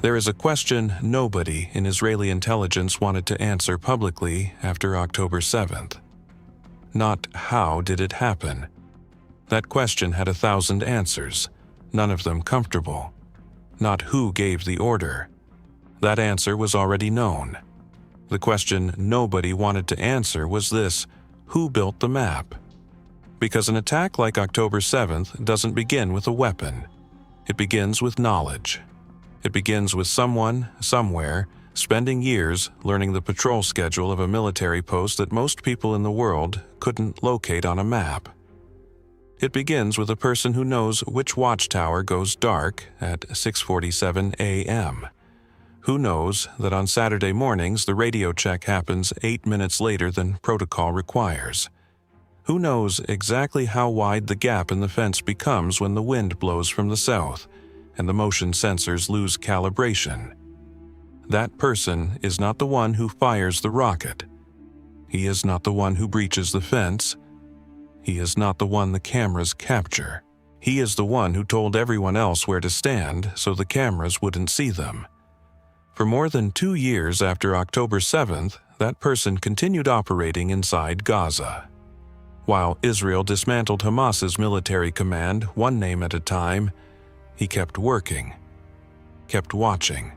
There is a question nobody in Israeli intelligence wanted to answer publicly after October 7th. Not how did it happen? That question had 1,000 answers, none of them comfortable. Not who gave the order. That answer was already known. The question nobody wanted to answer was this: who built the map? Because an attack like October 7th doesn't begin with a weapon. It begins with knowledge. It begins with someone, somewhere, spending years learning the patrol schedule of a military post that most people in the world couldn't locate on a map. It begins with a person who knows which watchtower goes dark at 6:47 a.m., who knows that on Saturday mornings the radio check happens 8 minutes later than protocol requires, who knows exactly how wide the gap in the fence becomes when the wind blows from the south and the motion sensors lose calibration. That person is not the one who fires the rocket. He is not the one who breaches the fence. He is not the one the cameras capture. He is the one who told everyone else where to stand so the cameras wouldn't see them. For more than 2 years after October 7th, that person continued operating inside Gaza. While Israel dismantled Hamas's military command one name at a time, he kept working, kept watching,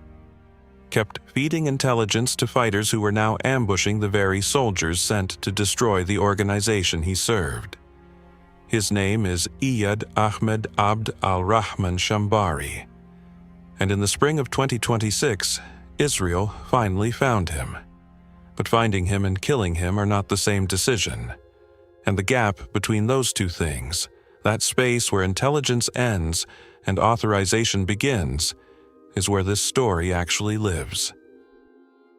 kept feeding intelligence to fighters who were now ambushing the very soldiers sent to destroy the organization he served. His name is Iyad Ahmed Abd al-Rahman Shambari. And in the spring of 2026, Israel finally found him. But finding him and killing him are not the same decision. And the gap between those two things, that space where intelligence ends and authorization begins, is where this story actually lives.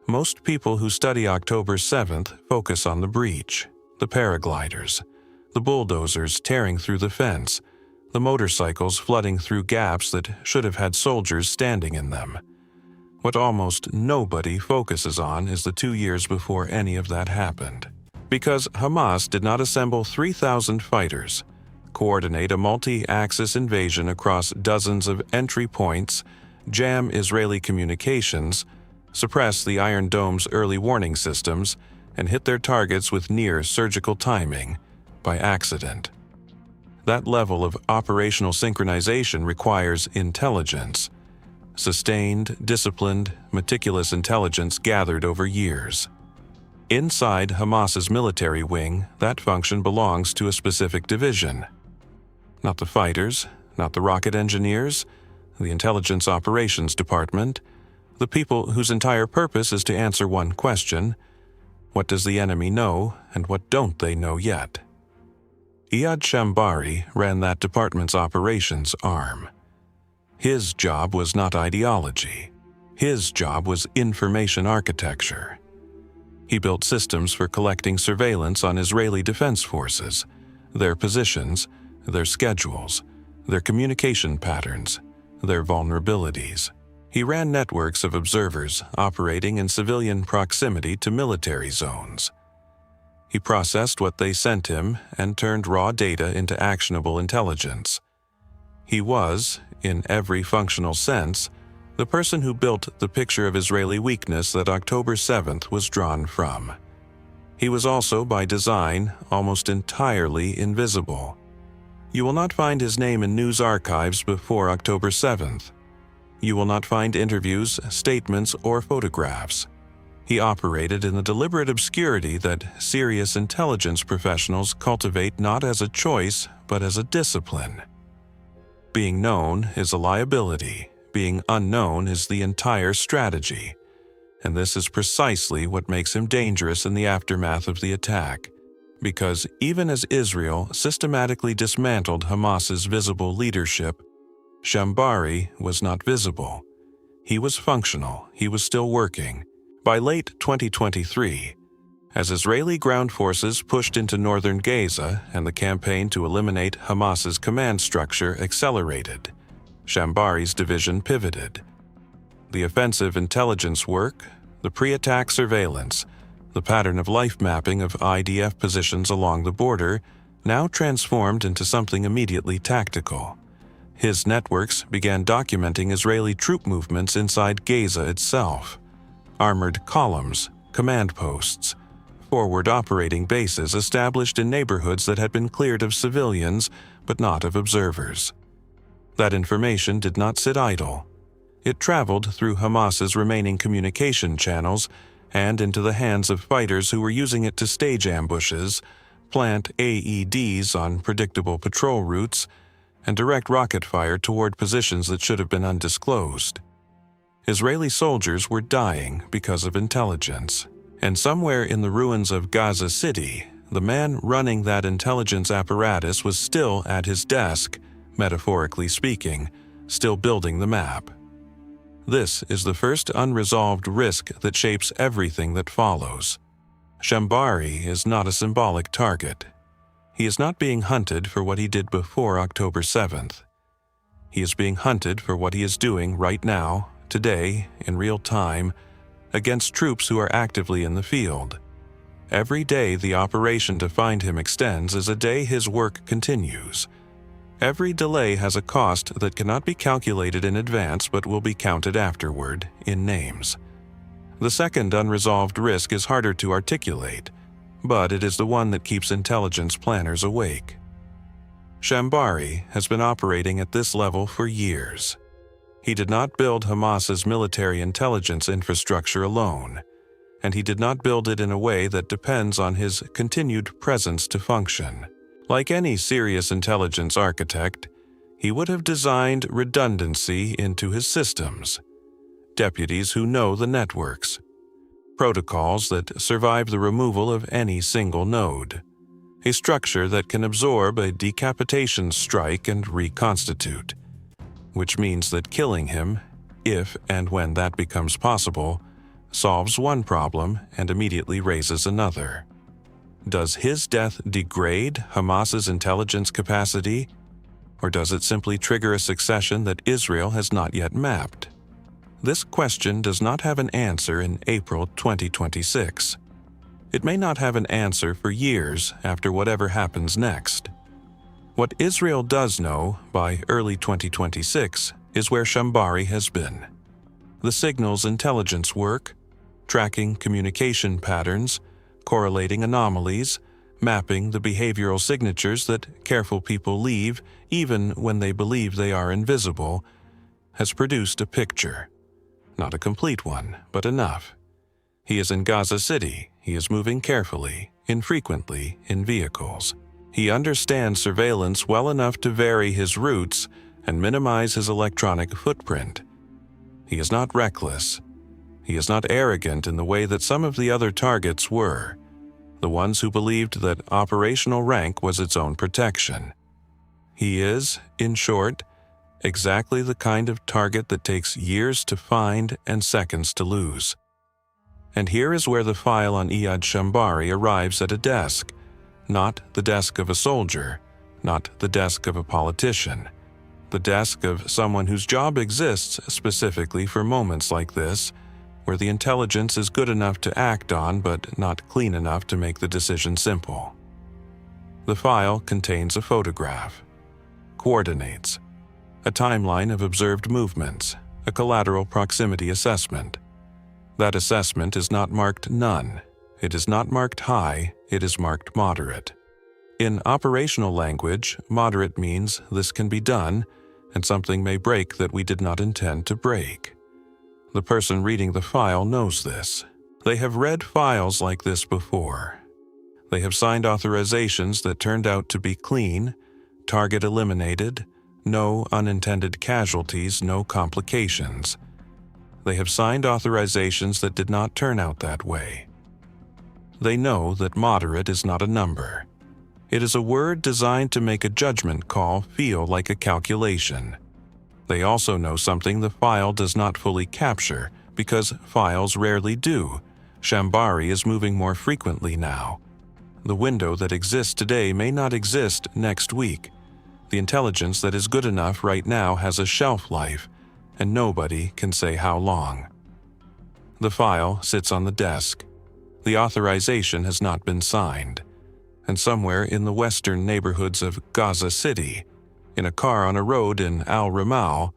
Most people who study October 7th focus on the breach, the paragliders, the bulldozers tearing through the fence, the motorcycles flooding through gaps that should have had soldiers standing in them. What almost nobody focuses on is the 2 years before any of that happened. Because Hamas did not assemble 3,000 fighters, coordinate a multi-axis invasion across dozens of entry points, jam Israeli communications, suppress the Iron Dome's early warning systems, and hit their targets with near surgical timing, by accident. That level of operational synchronization requires intelligence, sustained, disciplined, meticulous intelligence gathered over years. Inside Hamas's military wing, that function belongs to a specific division. Not the fighters, not the rocket engineers, the Intelligence Operations Department, the people whose entire purpose is to answer one question: what does the enemy know and what don't they know yet? Iyad Shambari ran that department's operations arm. His job was not ideology. His job was information architecture. He built systems for collecting surveillance on Israeli defense forces, their positions, their schedules, their communication patterns, their vulnerabilities. He ran networks of observers operating in civilian proximity to military zones. He processed what they sent him and turned raw data into actionable intelligence. He was, in every functional sense, the person who built the picture of Israeli weakness that October 7th was drawn from. He was also, by design, almost entirely invisible. You will not find his name in news archives before October 7th. You will not find interviews, statements, or photographs. He operated in the deliberate obscurity that serious intelligence professionals cultivate not as a choice, but as a discipline. Being known is a liability. Being unknown is the entire strategy. And this is precisely what makes him dangerous in the aftermath of the attack. Because even as Israel systematically dismantled Hamas's visible leadership, Shambari was not visible. He was functional. He was still working. By late 2023, as Israeli ground forces pushed into northern Gaza and the campaign to eliminate Hamas's command structure accelerated, Shambari's division pivoted. The offensive intelligence work, the pre-attack surveillance, the pattern of life mapping of IDF positions along the border now transformed into something immediately tactical. His networks began documenting Israeli troop movements inside Gaza itself. Armored columns, command posts, forward operating bases established in neighborhoods that had been cleared of civilians but not of observers. That information did not sit idle. It traveled through Hamas's remaining communication channels and into the hands of fighters who were using it to stage ambushes, plant AEDs on predictable patrol routes, and direct rocket fire toward positions that should have been undisclosed. Israeli soldiers were dying because of intelligence, and somewhere in the ruins of Gaza City, the man running that intelligence apparatus was still at his desk, metaphorically speaking, still building the map. This is the first unresolved risk that shapes everything that follows. Shambari is not a symbolic target. He is not being hunted for what he did before October 7th. He is being hunted for what he is doing right now, today, in real time, against troops who are actively in the field. Every day the operation to find him extends is a day his work continues. Every delay has a cost that cannot be calculated in advance but will be counted afterward, in names. The second unresolved risk is harder to articulate, but it is the one that keeps intelligence planners awake. Shambari has been operating at this level for years. He did not build Hamas's military intelligence infrastructure alone, and he did not build it in a way that depends on his continued presence to function. Like any serious intelligence architect, he would have designed redundancy into his systems. Deputies who know the networks. Protocols that survive the removal of any single node. A structure that can absorb a decapitation strike and reconstitute. Which means that killing him, if and when that becomes possible, solves one problem and immediately raises another. Does his death degrade Hamas's intelligence capacity, or does it simply trigger a succession that Israel has not yet mapped? This question does not have an answer in April 2026. It may not have an answer for years after whatever happens next. What Israel does know by early 2026 is where Shambari has been. The signals intelligence work, tracking communication patterns, correlating anomalies, mapping the behavioral signatures that careful people leave even when they believe they are invisible, has produced a picture. Not a complete one, but enough. He is in Gaza City. He is moving carefully, infrequently, in vehicles. He understands surveillance well enough to vary his routes and minimize his electronic footprint. He is not reckless. He is not arrogant in the way that some of the other targets were, the ones who believed that operational rank was its own protection. He is, in short, exactly the kind of target that takes years to find and seconds to lose. And here is where the file on Iyad Shambari arrives at a desk, not the desk of a soldier, not the desk of a politician, the desk of someone whose job exists specifically for moments like this, where the intelligence is good enough to act on but not clean enough to make the decision simple. The file contains a photograph, coordinates, a timeline of observed movements, a collateral proximity assessment. That assessment is not marked none. It is not marked high, it is marked moderate. In operational language, moderate means this can be done, and something may break that we did not intend to break. The person reading the file knows this. They have read files like this before. They have signed authorizations that turned out to be clean, target eliminated, no unintended casualties, no complications. They have signed authorizations that did not turn out that way. They know that moderate is not a number. It is a word designed to make a judgment call feel like a calculation. They also know something the file does not fully capture, because files rarely do. Shambari is moving more frequently now. The window that exists today may not exist next week. The intelligence that is good enough right now has a shelf life, and nobody can say how long. The file sits on the desk. The authorization has not been signed. And somewhere in the western neighborhoods of Gaza City, in a car on a road in Al-Ramal,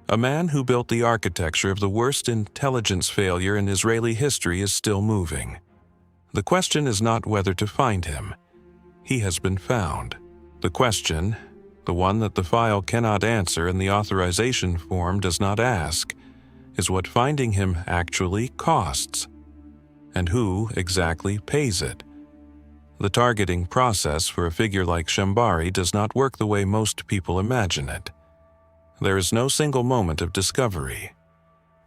a man who built the architecture of the worst intelligence failure in Israeli history is still moving. The question is not whether to find him. He has been found. The question, the one that the file cannot answer and the authorization form does not ask, is what finding him actually costs, and who exactly pays it. The targeting process for a figure like Shambari does not work the way most people imagine it. There is no single moment of discovery.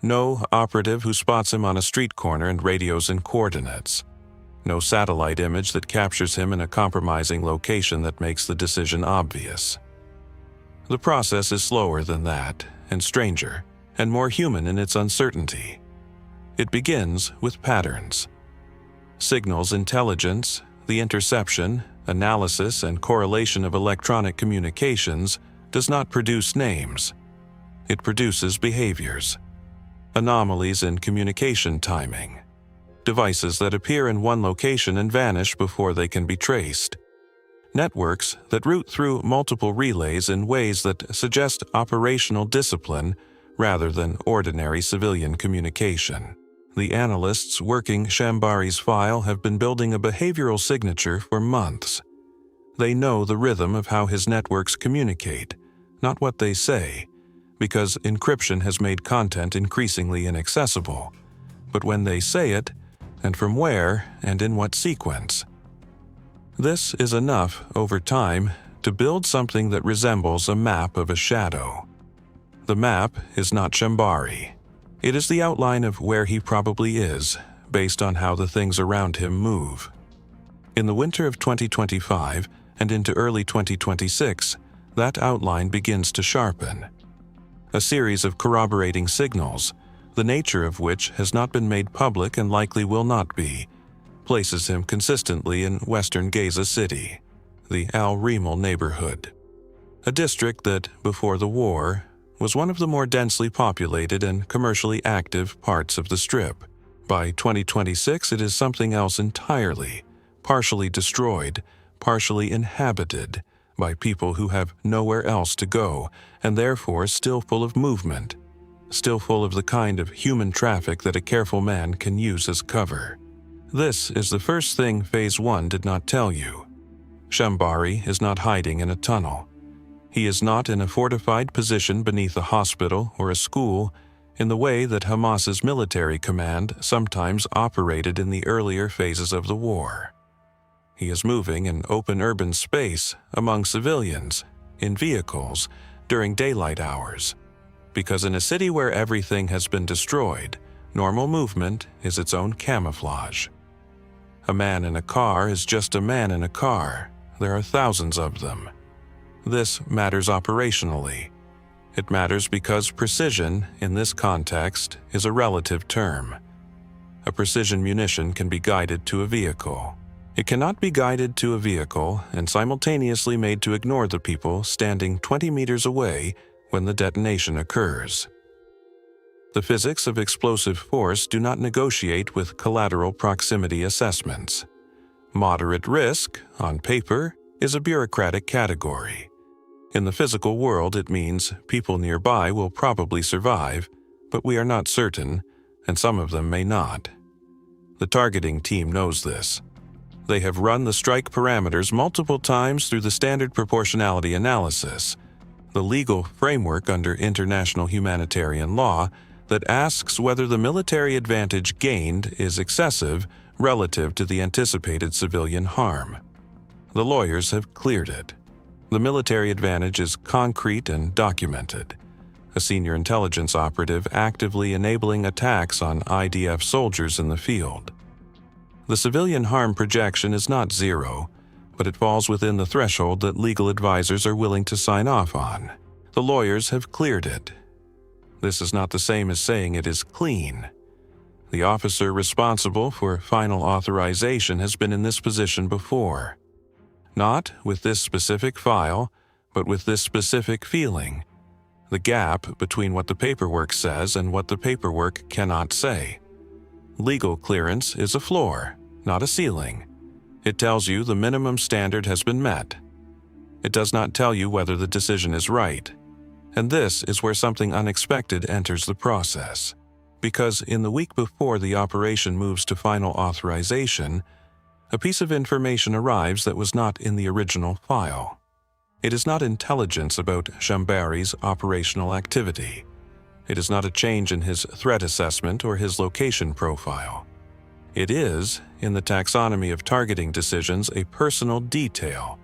No operative who spots him on a street corner and radios in coordinates. No satellite image that captures him in a compromising location that makes the decision obvious. The process is slower than that, and stranger, and more human in its uncertainty. It begins with patterns. Signals intelligence, the interception, analysis, and correlation of electronic communications does not produce names. It produces behaviors. Anomalies in communication timing. Devices that appear in one location and vanish before they can be traced. Networks that route through multiple relays in ways that suggest operational discipline rather than ordinary civilian communication. The analysts working Shambari's file have been building a behavioral signature for months. They know the rhythm of how his networks communicate, not what they say, because encryption has made content increasingly inaccessible, but when they say it, and from where, and in what sequence. This is enough, over time, to build something that resembles a map of a shadow. The map is not Shambari. It is the outline of where he probably is, based on how the things around him move. In the winter of 2025 and into early 2026, that outline begins to sharpen. A series of corroborating signals, the nature of which has not been made public and likely will not be, places him consistently in western Gaza City, the Al-Rimal neighborhood. A district that, before the war, was one of the more densely populated and commercially active parts of the Strip. By 2026, it is something else entirely, partially destroyed, partially inhabited, by people who have nowhere else to go, and therefore still full of movement, still full of the kind of human traffic that a careful man can use as cover. This is the first thing Phase 1 did not tell you. Shambari is not hiding in a tunnel. He is not in a fortified position beneath a hospital or a school in the way that Hamas's military command sometimes operated in the earlier phases of the war. He is moving in open urban space among civilians, in vehicles, during daylight hours. Because in a city where everything has been destroyed, normal movement is its own camouflage. A man in a car is just a man in a car. There are thousands of them. This matters operationally. It matters because precision, in this context, is a relative term. A precision munition can be guided to a vehicle. It cannot be guided to a vehicle and simultaneously made to ignore the people standing 20 meters away when the detonation occurs. The physics of explosive force do not negotiate with collateral proximity assessments. Moderate risk, on paper, is a bureaucratic category. In the physical world, it means people nearby will probably survive, but we are not certain, and some of them may not. The targeting team knows this. They have run the strike parameters multiple times through the standard proportionality analysis, the legal framework under international humanitarian law that asks whether the military advantage gained is excessive relative to the anticipated civilian harm. The lawyers have cleared it. The military advantage is concrete and documented. A senior intelligence operative actively enabling attacks on IDF soldiers in the field. The civilian harm projection is not zero, but it falls within the threshold that legal advisors are willing to sign off on. The lawyers have cleared it. This is not the same as saying it is clean. The officer responsible for final authorization has been in this position before. Not with this specific file, but with this specific feeling. The gap between what the paperwork says and what the paperwork cannot say. Legal clearance is a floor, not a ceiling. It tells you the minimum standard has been met. It does not tell you whether the decision is right. And this is where something unexpected enters the process. Because in the week before the operation moves to final authorization, a piece of information arrives that was not in the original file. It is not intelligence about Shambari's operational activity. It is not a change in his threat assessment or his location profile. It is, in the taxonomy of targeting decisions, a personal detail,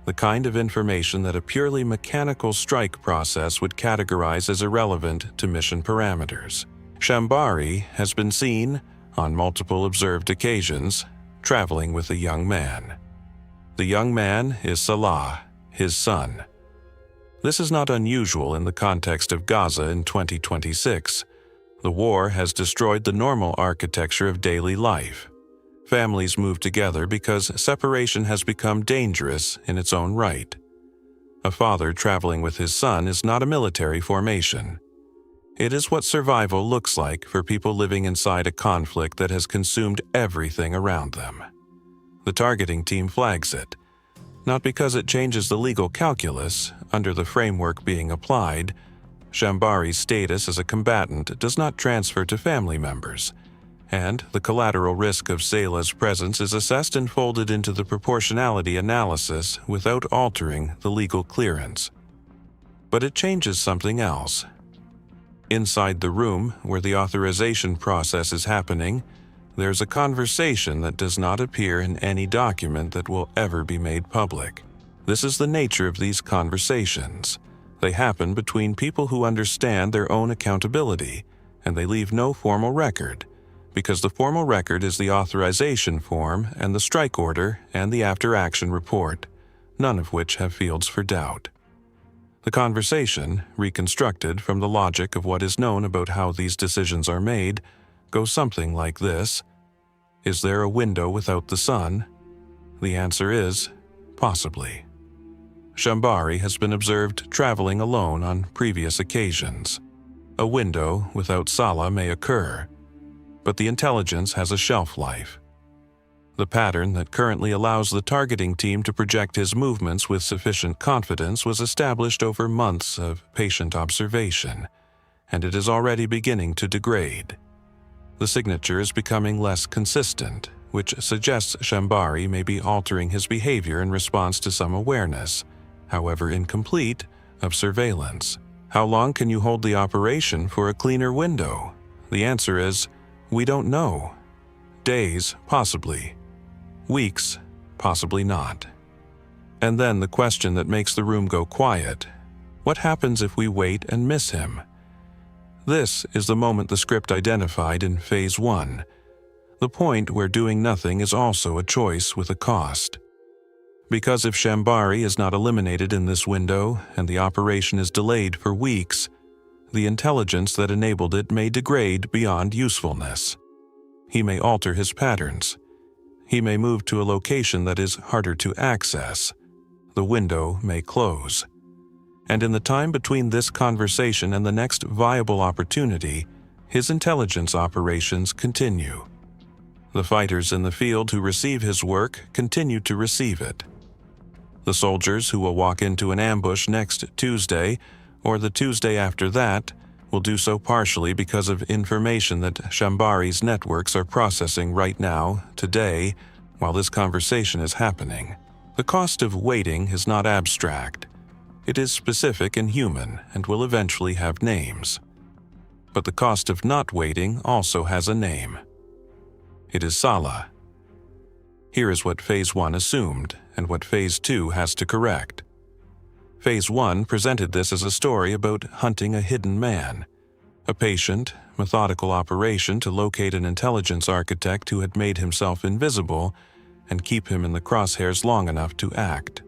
the kind of information that a purely mechanical strike process would categorize as irrelevant to mission parameters. Shambari has been seen, on multiple observed occasions, traveling with a young man. The young man is Salah, his son. This is not unusual in the context of Gaza in 2026. The war has destroyed the normal architecture of daily life. Families move together because separation has become dangerous in its own right. A father traveling with his son is not a military formation. It is what survival looks like for people living inside a conflict that has consumed everything around them. The targeting team flags it, not because it changes the legal calculus under the framework being applied. Shambari's status as a combatant does not transfer to family members, and the collateral risk of Salah's presence is assessed and folded into the proportionality analysis without altering the legal clearance. But it changes something else. Inside the room where the authorization process is happening, there's a conversation that does not appear in any document that will ever be made public. This is the nature of these conversations. They happen between people who understand their own accountability, and they leave no formal record, because the formal record is the authorization form and the strike order and the after-action report, none of which have fields for doubt. The conversation, reconstructed from the logic of what is known about how these decisions are made, goes something like this. Is there a window without the sun? The answer is, possibly. Shambari has been observed traveling alone on previous occasions. A window without Salah may occur, but the intelligence has a shelf life. The pattern that currently allows the targeting team to project his movements with sufficient confidence was established over months of patient observation, and it is already beginning to degrade. The signature is becoming less consistent, which suggests Shambari may be altering his behavior in response to some awareness, however incomplete, of surveillance. How long can you hold the operation for a cleaner window? The answer is, we don't know. Days, possibly. Weeks, possibly not. And then the question that makes the room go quiet. What happens if we wait and miss him? This is the moment the script identified in Phase 1, the point where doing nothing is also a choice with a cost. Because if Shambari is not eliminated in this window and the operation is delayed for weeks, the intelligence that enabled it may degrade beyond usefulness. He may alter his patterns. He may move to a location that is harder to access. The window may close. And in the time between this conversation and the next viable opportunity, his intelligence operations continue. The fighters in the field who receive his work continue to receive it. The soldiers who will walk into an ambush next Tuesday, or the Tuesday after that, will do so partially because of information that Shambari's networks are processing right now, today, while this conversation is happening. The cost of waiting is not abstract. It is specific and human and will eventually have names. But the cost of not waiting also has a name. It is Salah. Here is what Phase 1 assumed and what Phase 2 has to correct. Phase 1 presented this as a story about hunting a hidden man, a patient, methodical operation to locate an intelligence architect who had made himself invisible and keep him in the crosshairs long enough to act.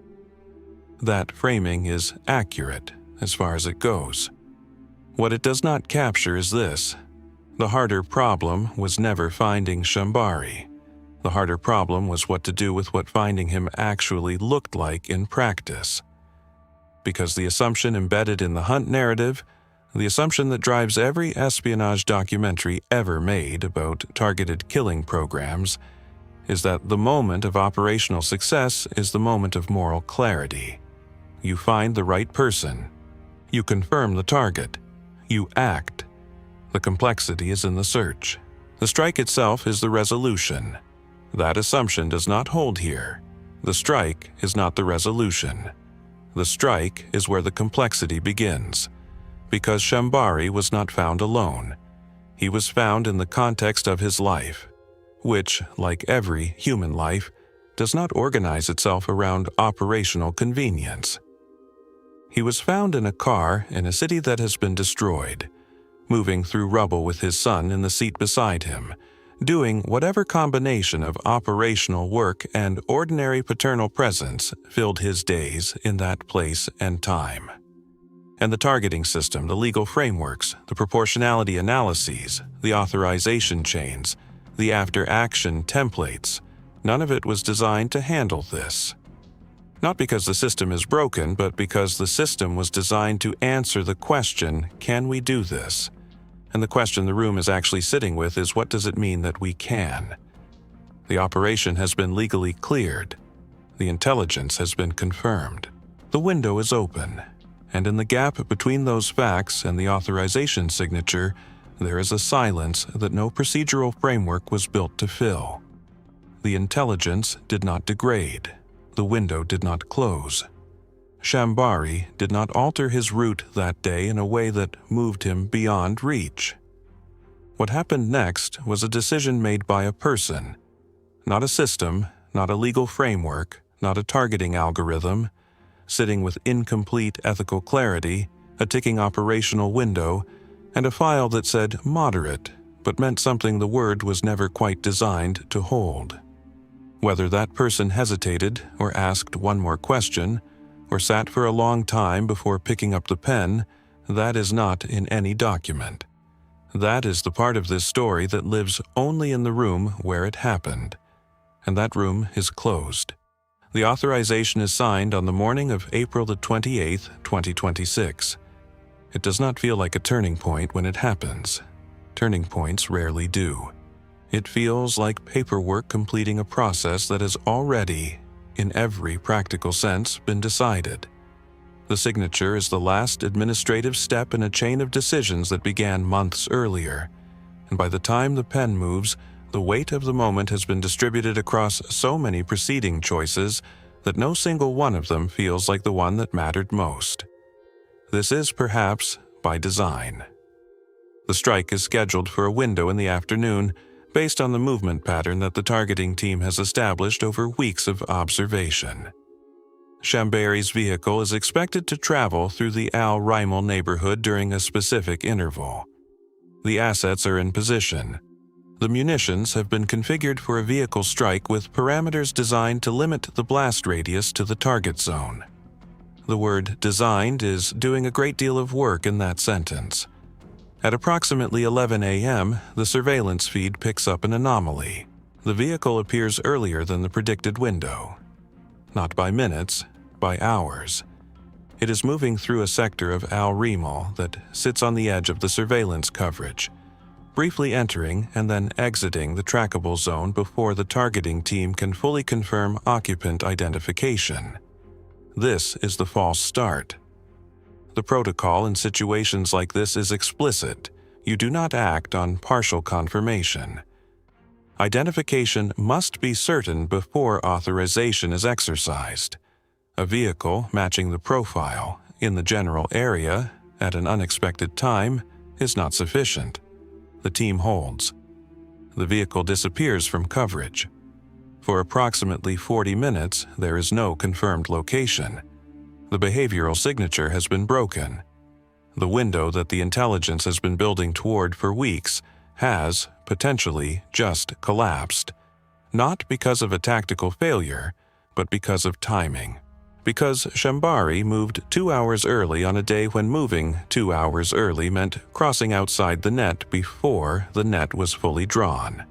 That framing is accurate as far as it goes. What it does not capture is this. The harder problem was never finding Shambari. The harder problem was what to do with what finding him actually looked like in practice. Because the assumption embedded in the hunt narrative, the assumption that drives every espionage documentary ever made about targeted killing programs, is that the moment of operational success is the moment of moral clarity. You find the right person. You confirm the target. You act. The complexity is in the search. The strike itself is the resolution. That assumption does not hold here. The strike is not the resolution. The strike is where the complexity begins, because Shambari was not found alone. He was found in the context of his life, which, like every human life, does not organize itself around operational convenience. He was found in a car in a city that has been destroyed, moving through rubble with his son in the seat beside him, doing whatever combination of operational work and ordinary paternal presence filled his days in that place and time. And the targeting system, the legal frameworks, the proportionality analyses, the authorization chains, the after-action templates, none of it was designed to handle this. Not because the system is broken, but because the system was designed to answer the question, can we do this? And the question the room is actually sitting with is, what does it mean that we can? The operation has been legally cleared. The intelligence has been confirmed. The window is open, and in the gap between those facts and the authorization signature, there is a silence that no procedural framework was built to fill. The intelligence did not degrade. The window did not close. Shambari did not alter his route that day in a way that moved him beyond reach. What happened next was a decision made by a person, not a system, not a legal framework, not a targeting algorithm, sitting with incomplete ethical clarity, a ticking operational window, and a file that said moderate, but meant something the word was never quite designed to hold. Whether that person hesitated or asked one more question, or sat for a long time before picking up the pen, that is not in any document. That is the part of this story that lives only in the room where it happened, and that room is closed. The authorization is signed on the morning of April the 28th, 2026. It does not feel like a turning point when it happens. Turning points rarely do. It feels like paperwork completing a process that has already, in every practical sense, been decided. The signature is the last administrative step in a chain of decisions that began months earlier, and by the time the pen moves, the weight of the moment has been distributed across so many preceding choices that no single one of them feels like the one that mattered most. This is perhaps by design. The strike is scheduled for a window in the afternoon, based on the movement pattern that the targeting team has established over weeks of observation. Shambari's vehicle is expected to travel through the Al Rimal neighborhood during a specific interval. The assets are in position. The munitions have been configured for a vehicle strike with parameters designed to limit the blast radius to the target zone. The word designed is doing a great deal of work in that sentence. At approximately 11 a.m., the surveillance feed picks up an anomaly. The vehicle appears earlier than the predicted window. Not by minutes, by hours. It is moving through a sector of Al Rimal that sits on the edge of the surveillance coverage, briefly entering and then exiting the trackable zone before the targeting team can fully confirm occupant identification. This is the false start. The protocol in situations like this is explicit. You do not act on partial confirmation. Identification must be certain before authorization is exercised. A vehicle matching the profile in the general area at an unexpected time is not sufficient. The team holds. The vehicle disappears from coverage. For approximately 40 minutes, there is no confirmed location. The behavioral signature has been broken. The window that the intelligence has been building toward for weeks has, potentially, just collapsed. Not because of a tactical failure, but because of timing. Because Shambari moved 2 hours early on a day when moving 2 hours early meant crossing outside the net before the net was fully drawn.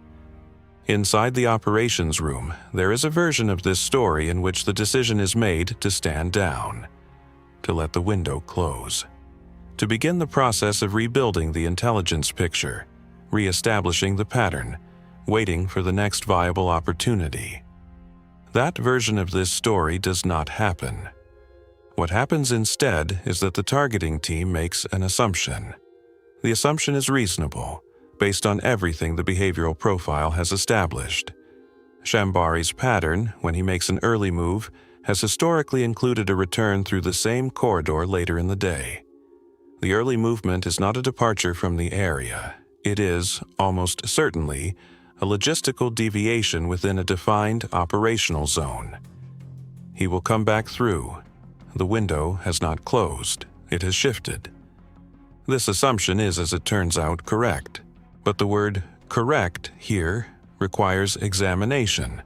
Inside the operations room, there is a version of this story in which the decision is made to stand down, to let the window close, to begin the process of rebuilding the intelligence picture, re-establishing the pattern, waiting for the next viable opportunity. That version of this story does not happen. What happens instead is that the targeting team makes an assumption. The assumption is reasonable, based on everything the behavioral profile has established. Shambari's pattern, when he makes an early move, has historically included a return through the same corridor later in the day. The early movement is not a departure from the area. It is, almost certainly, a logistical deviation within a defined operational zone. He will come back through. The window has not closed. It has shifted. This assumption is, as it turns out, correct. But the word correct here requires examination,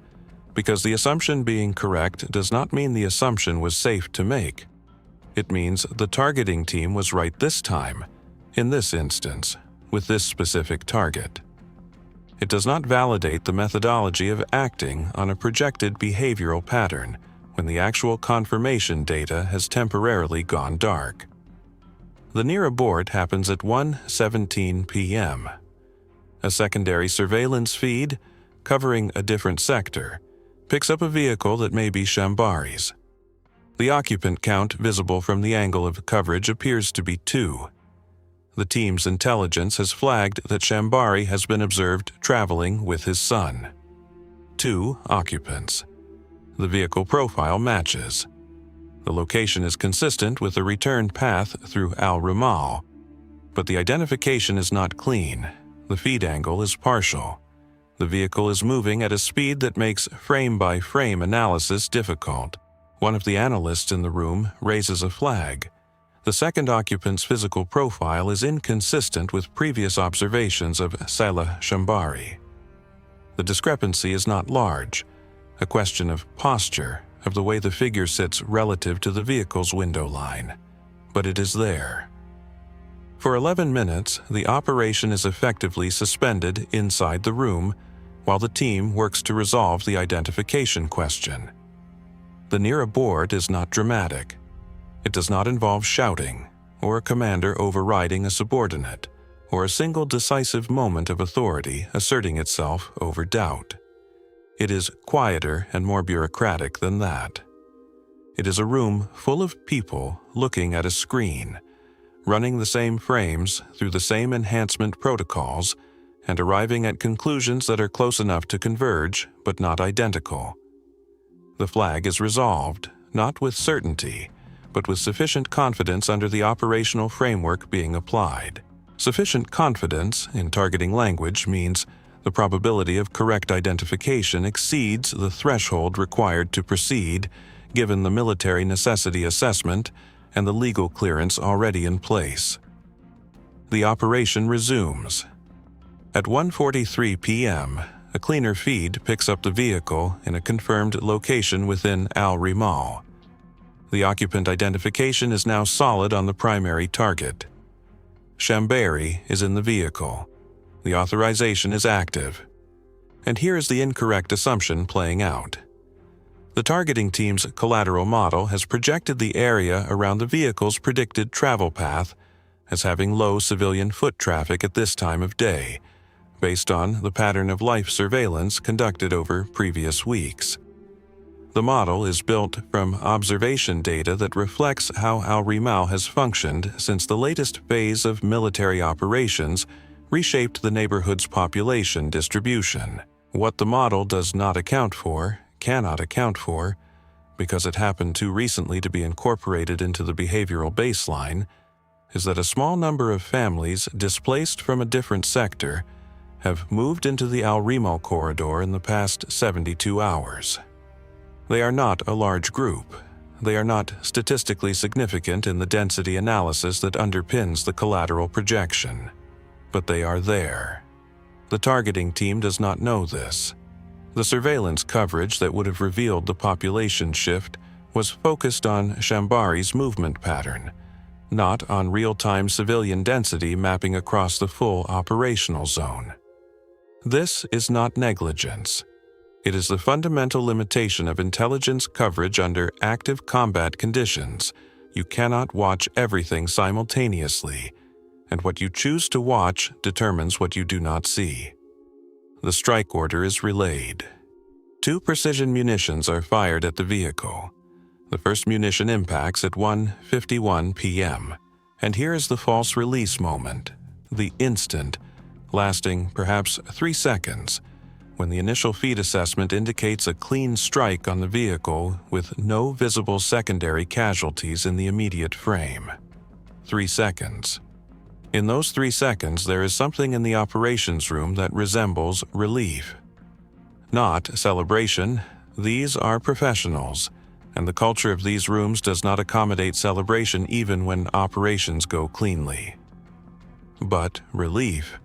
because the assumption being correct does not mean the assumption was safe to make. It means the targeting team was right this time, in this instance, with this specific target. It does not validate the methodology of acting on a projected behavioral pattern when the actual confirmation data has temporarily gone dark. The near abort happens at 1:17 p.m. A secondary surveillance feed, covering a different sector, picks up a vehicle that may be Shambari's. The occupant count visible from the angle of coverage appears to be 2. The team's intelligence has flagged that Shambari has been observed traveling with his son. 2 occupants. The vehicle profile matches. The location is consistent with the return path through Al-Rumal, but the identification is not clean. The feed angle is partial. The vehicle is moving at a speed that makes frame-by-frame analysis difficult. One of the analysts in the room raises a flag. The second occupant's physical profile is inconsistent with previous observations of Salah Shambari. The discrepancy is not large, a question of posture, of the way the figure sits relative to the vehicle's window line, but it is there. For 11 minutes, the operation is effectively suspended inside the room while the team works to resolve the identification question. The near abort is not dramatic. It does not involve shouting, or a commander overriding a subordinate, or a single decisive moment of authority asserting itself over doubt. It is quieter and more bureaucratic than that. It is a room full of people looking at a screen, running the same frames through the same enhancement protocols, and arriving at conclusions that are close enough to converge, but not identical. The flag is resolved, not with certainty, but with sufficient confidence under the operational framework being applied. Sufficient confidence, in targeting language, means the probability of correct identification exceeds the threshold required to proceed, given the military necessity assessment and the legal clearance already in place. The operation resumes. At 1:43 p.m., a cleaner feed picks up the vehicle in a confirmed location within Al-Rumal. The occupant identification is now solid on the primary target. Shambari is in the vehicle. The authorization is active. And here is the incorrect assumption playing out. The targeting team's collateral model has projected the area around the vehicle's predicted travel path as having low civilian foot traffic at this time of day, based on the pattern of life surveillance conducted over previous weeks. The model is built from observation data that reflects how Al-Rumal has functioned since the latest phase of military operations reshaped the neighborhood's population distribution. What the model does not account for, cannot account for, because it happened too recently to be incorporated into the behavioral baseline, is that a small number of families displaced from a different sector have moved into the Al-Rumal corridor in the past 72 hours. They are not a large group. They are not statistically significant in the density analysis that underpins the collateral projection. But they are there. The targeting team does not know this. The surveillance coverage that would have revealed the population shift was focused on Shambari's movement pattern, not on real-time civilian density mapping across the full operational zone. This is not negligence. It is the fundamental limitation of intelligence coverage under active combat conditions. You cannot watch everything simultaneously, and what you choose to watch determines what you do not see. The strike order is relayed. 2 precision munitions are fired at the vehicle. The first munition impacts at 1:51 p.m., and here is the false release moment, the instant, lasting perhaps 3 seconds, when the initial feed assessment indicates a clean strike on the vehicle with no visible secondary casualties in the immediate frame. 3 seconds. In those 3 seconds, there is something in the operations room that resembles relief. Not celebration. These are professionals, and the culture of these rooms does not accommodate celebration even when operations go cleanly. But relief.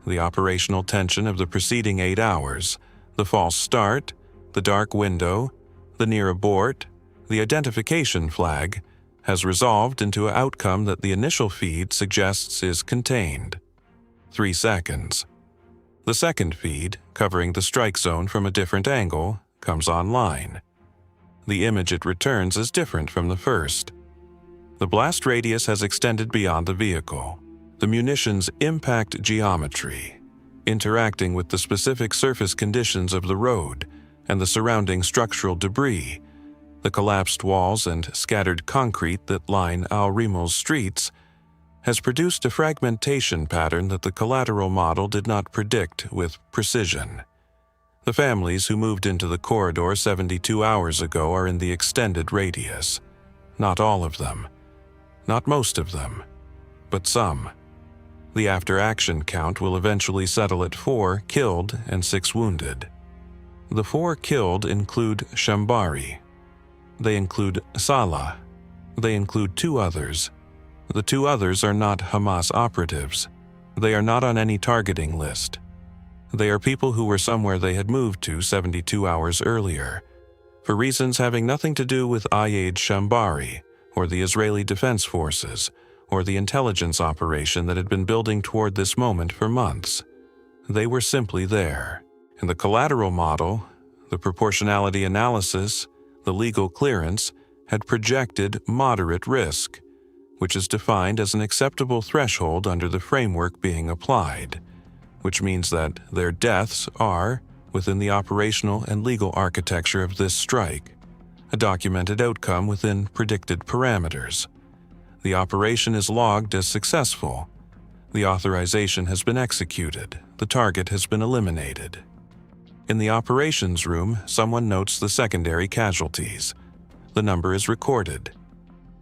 The operational tension of the preceding 8 hours, the false start, the dark window, the near abort, the identification flag, has resolved into an outcome that the initial feed suggests is contained. 3 seconds. The second feed, covering the strike zone from a different angle, comes online. The image it returns is different from the first. The blast radius has extended beyond the vehicle. The munition's impact geometry, interacting with the specific surface conditions of the road and the surrounding structural debris, the collapsed walls and scattered concrete that line Al Rimel's streets, has produced a fragmentation pattern that the collateral model did not predict with precision. The families who moved into the corridor 72 hours ago are in the extended radius. Not all of them. Not most of them. But some. The after-action count will eventually settle at 4 killed and 6 wounded. The 4 killed include Shambari. They include Salah. They include 2 others. The 2 others are not Hamas operatives. They are not on any targeting list. They are people who were somewhere they had moved to 72 hours earlier, for reasons having nothing to do with Ayad Shambari, or the Israeli Defense Forces, or the intelligence operation that had been building toward this moment for months. They were simply there. In the collateral model, the proportionality analysis, the legal clearance, had projected moderate risk, which is defined as an acceptable threshold under the framework being applied, which means that their deaths are, within the operational and legal architecture of this strike, a documented outcome within predicted parameters. The operation is logged as successful. The authorization has been executed. The target has been eliminated. In the operations room, someone notes the secondary casualties. The number is recorded.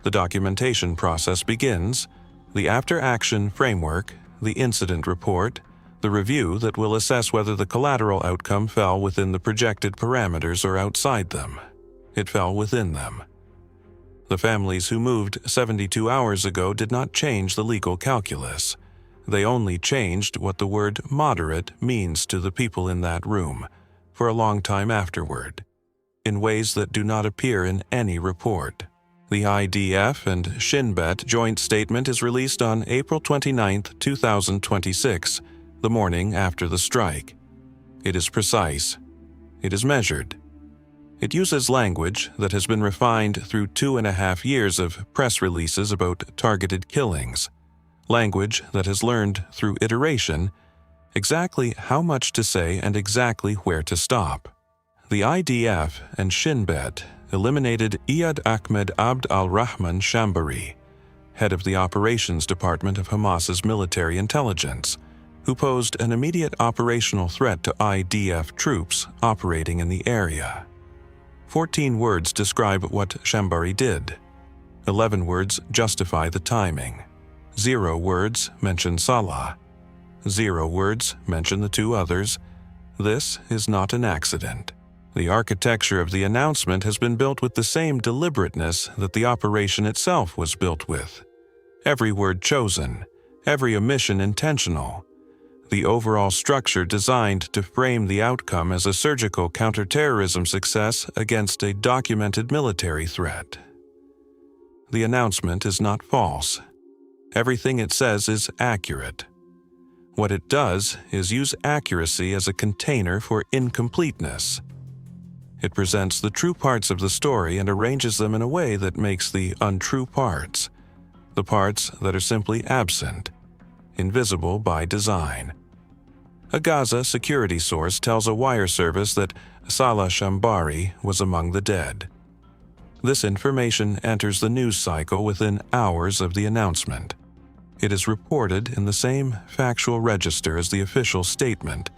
The documentation process begins, the after-action framework, the incident report, the review that will assess whether the collateral outcome fell within the projected parameters or outside them. It fell within them. The families who moved 72 hours ago did not change the legal calculus. They only changed what the word moderate means to the people in that room for a long time afterward, in ways that do not appear in any report. The IDF and Shin Bet joint statement is released on April 29, 2026, the morning after the strike. It is precise. It is measured. It uses language that has been refined through 2.5 years of press releases about targeted killings, language that has learned through iteration exactly how much to say and exactly where to stop. The IDF and Shin Bet eliminated Iyad Ahmed Abd al-Rahman Shambari, head of the operations department of Hamas's military intelligence, who posed an immediate operational threat to IDF troops operating in the area. 14 words describe what Shambari did. 11 words justify the timing. 0 words mention Salah. 0 words mention the 2 others. This is not an accident. The architecture of the announcement has been built with the same deliberateness that the operation itself was built with. Every word chosen, every omission intentional. The overall structure designed to frame the outcome as a surgical counterterrorism success against a documented military threat. The announcement is not false. Everything it says is accurate. What it does is use accuracy as a container for incompleteness. It presents the true parts of the story and arranges them in a way that makes the untrue parts, the parts that are simply absent, invisible by design. A Gaza security source tells a wire service that Salah Shambari was among the dead. This information enters the news cycle within hours of the announcement. It is reported in the same factual register as the official statement: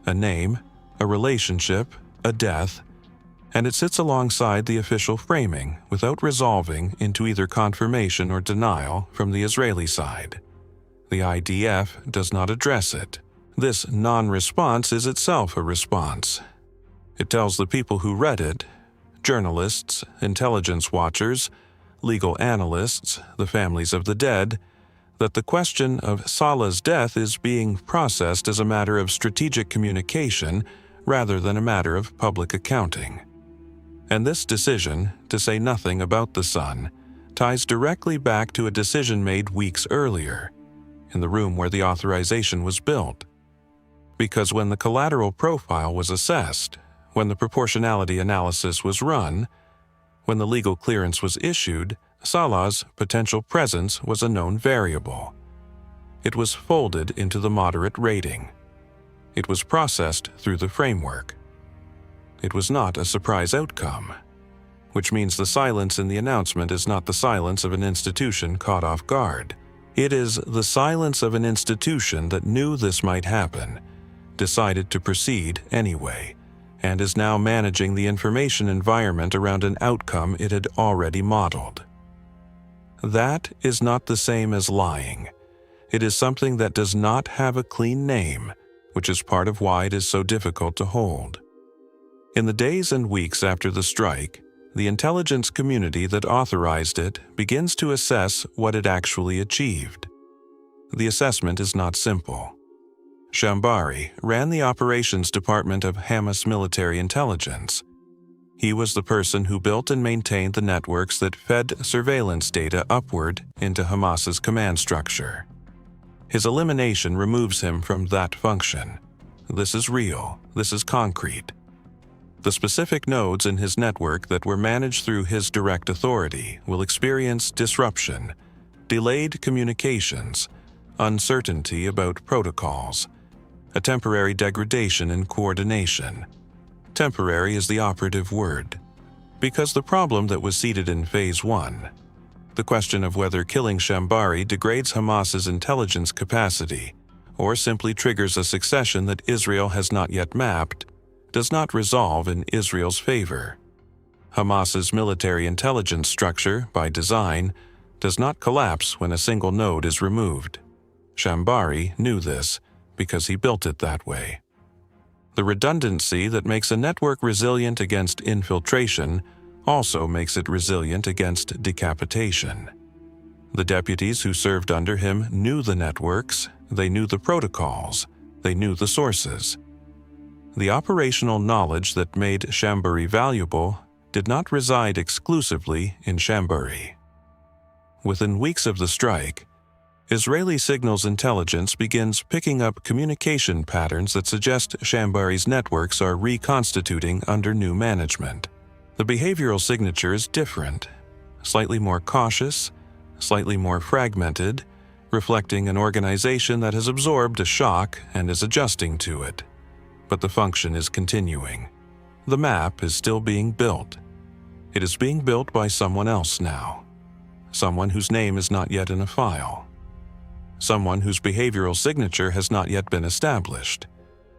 a name, a relationship, a death, and it sits alongside the official framing without resolving into either confirmation or denial from the Israeli side. The IDF does not address it. This non-response is itself a response. It tells the people who read it, journalists, intelligence watchers, legal analysts, the families of the dead, that the question of Salah's death is being processed as a matter of strategic communication rather than a matter of public accounting. And this decision, to say nothing about the son, ties directly back to a decision made weeks earlier, in the room where the authorization was built. Because when the collateral profile was assessed, when the proportionality analysis was run, when the legal clearance was issued, Salah's potential presence was a known variable. It was folded into the moderate rating. It was processed through the framework. It was not a surprise outcome, which means the silence in the announcement is not the silence of an institution caught off guard. It is the silence of an institution that knew this might happen, decided to proceed anyway, and is now managing the information environment around an outcome it had already modeled. That is not the same as lying. It is something that does not have a clean name, which is part of why it is so difficult to hold. In the days and weeks after the strike, the intelligence community that authorized it begins to assess what it actually achieved. The assessment is not simple. Shambari ran the operations department of Hamas military intelligence. He was the person who built and maintained the networks that fed surveillance data upward into Hamas's command structure. His elimination removes him from that function. This is real. This is concrete. The specific nodes in his network that were managed through his direct authority will experience disruption, delayed communications, uncertainty about protocols, a temporary degradation in coordination. Temporary is the operative word, because the problem that was seated in Phase 1, the question of whether killing Shambari degrades Hamas's intelligence capacity or simply triggers a succession that Israel has not yet mapped, does not resolve in Israel's favor. Hamas's military intelligence structure, by design, does not collapse when a single node is removed. Shambari knew this because he built it that way. The redundancy that makes a network resilient against infiltration also makes it resilient against decapitation. The deputies who served under him knew the networks, they knew the protocols, they knew the sources. The operational knowledge that made Shambari valuable did not reside exclusively in Shambari. Within weeks of the strike, Israeli signals intelligence begins picking up communication patterns that suggest Shambari's networks are reconstituting under new management. The behavioral signature is different, slightly more cautious, slightly more fragmented, reflecting an organization that has absorbed a shock and is adjusting to it. But the function is continuing. The map is still being built. It is being built by someone else now. Someone whose name is not yet in a file. Someone whose behavioral signature has not yet been established.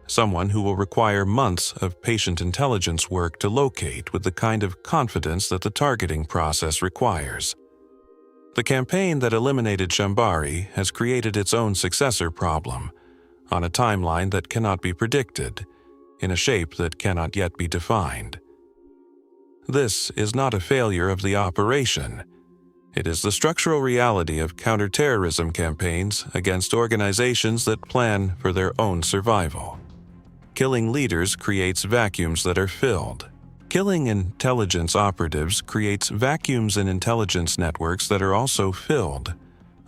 Someone who will require months of patient intelligence work to locate with the kind of confidence that the targeting process requires. The campaign that eliminated Shambari has created its own successor problem, on a timeline that cannot be predicted, in a shape that cannot yet be defined. This is not a failure of the operation. It is the structural reality of counterterrorism campaigns against organizations that plan for their own survival. Killing leaders creates vacuums that are filled. Killing intelligence operatives creates vacuums in intelligence networks that are also filled,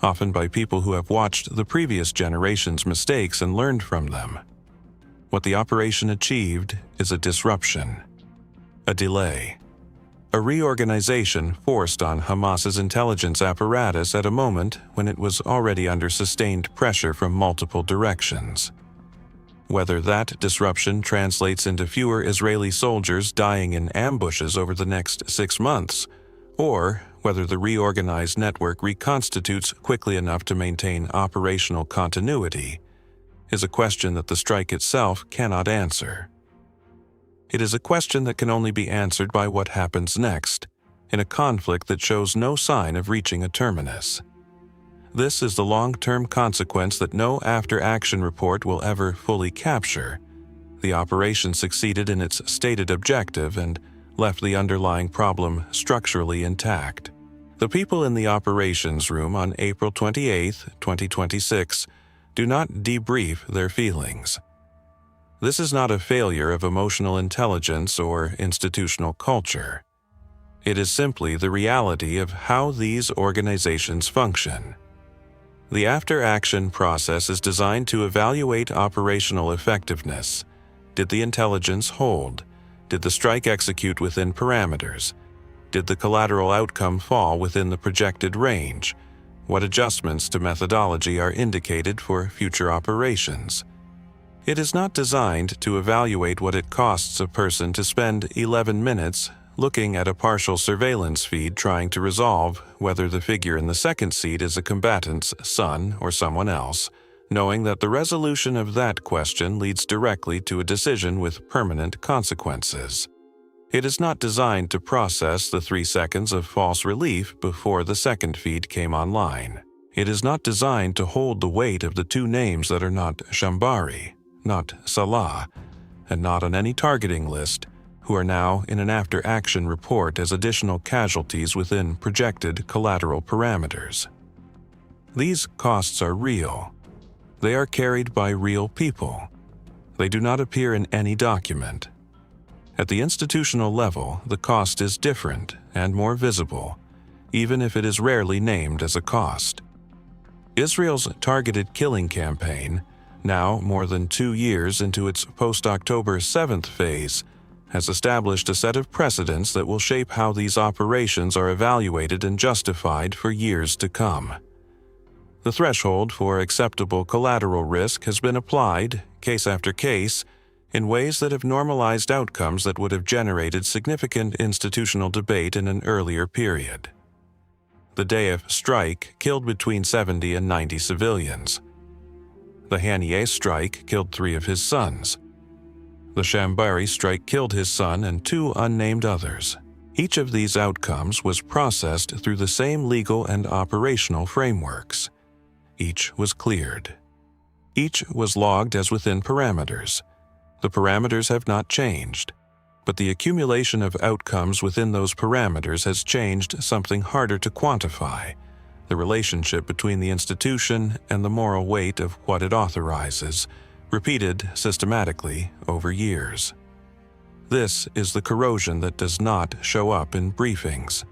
often by people who have watched the previous generation's mistakes and learned from them. What the operation achieved is a disruption, a delay, a reorganization forced on Hamas's intelligence apparatus at a moment when it was already under sustained pressure from multiple directions. Whether that disruption translates into fewer Israeli soldiers dying in ambushes over the next 6 months, or whether the reorganized network reconstitutes quickly enough to maintain operational continuity, is a question that the strike itself cannot answer. It is a question that can only be answered by what happens next, in a conflict that shows no sign of reaching a terminus. This is the long-term consequence that no after-action report will ever fully capture. The operation succeeded in its stated objective and left the underlying problem structurally intact. The people in the operations room on April 28, 2026, do not debrief their feelings. This is not a failure of emotional intelligence or institutional culture. It is simply the reality of how these organizations function. The after-action process is designed to evaluate operational effectiveness. Did the intelligence hold? Did the strike execute within parameters? Did the collateral outcome fall within the projected range? What adjustments to methodology are indicated for future operations? It is not designed to evaluate what it costs a person to spend 11 minutes looking at a partial surveillance feed trying to resolve whether the figure in the second seat is a combatant's son or someone else, knowing that the resolution of that question leads directly to a decision with permanent consequences. It is not designed to process the 3 seconds of false relief before the second feed came online. It is not designed to hold the weight of the 2 names that are not Shambari, not Salah, and not on any targeting list, who are now in an after-action report as additional casualties within projected collateral parameters. These costs are real. They are carried by real people. They do not appear in any document. At the institutional level, the cost is different and more visible, even if it is rarely named as a cost. Israel's targeted killing campaign, now more than 2 years into its post-October 7th phase, has established a set of precedents that will shape how these operations are evaluated and justified for years to come. The threshold for acceptable collateral risk has been applied, case after case, in ways that have normalized outcomes that would have generated significant institutional debate in an earlier period. The Deif strike killed between 70 and 90 civilians. The Haniyeh strike killed 3 of his sons. The Shambari strike killed his son and 2 unnamed others. Each of these outcomes was processed through the same legal and operational frameworks. Each was cleared. Each was logged as within parameters. The parameters have not changed, but the accumulation of outcomes within those parameters has changed something harder to quantify: the relationship between the institution and the moral weight of what it authorizes, repeated systematically over years. This is the corrosion that does not show up in briefings.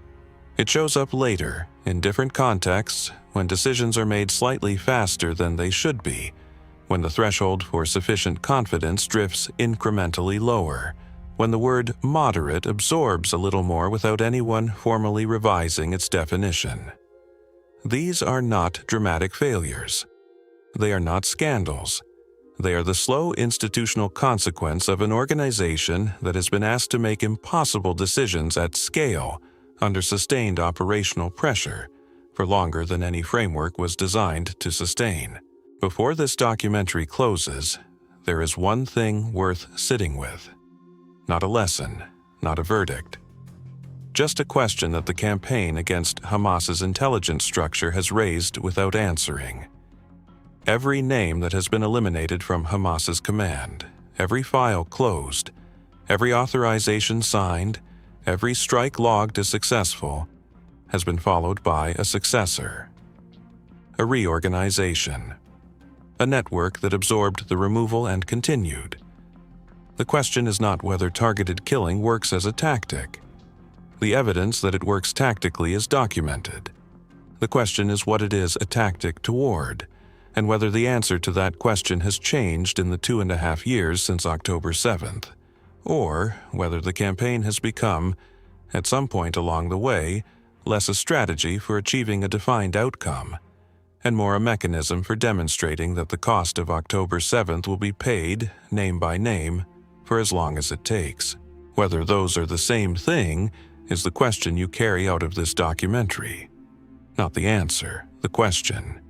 It shows up later, in different contexts, when decisions are made slightly faster than they should be, when the threshold for sufficient confidence drifts incrementally lower, when the word moderate absorbs a little more without anyone formally revising its definition. These are not dramatic failures. They are not scandals. They are the slow institutional consequence of an organization that has been asked to make impossible decisions at scale under sustained operational pressure for longer than any framework was designed to sustain. Before this documentary closes, there is one thing worth sitting with. Not a lesson, not a verdict. Just a question that the campaign against Hamas's intelligence structure has raised without answering. Every name that has been eliminated from Hamas's command, every file closed, every authorization signed, every strike logged as successful, has been followed by a successor. A reorganization. A network that absorbed the removal and continued. The question is not whether targeted killing works as a tactic. The evidence that it works tactically is documented. The question is what it is a tactic toward, and whether the answer to that question has changed in the 2.5 years since October 7th, or whether the campaign has become, at some point along the way, less a strategy for achieving a defined outcome, and more a mechanism for demonstrating that the cost of October 7th will be paid, name by name, for as long as it takes. Whether those are the same thing is the question you carry out of this documentary. Not the answer, the question.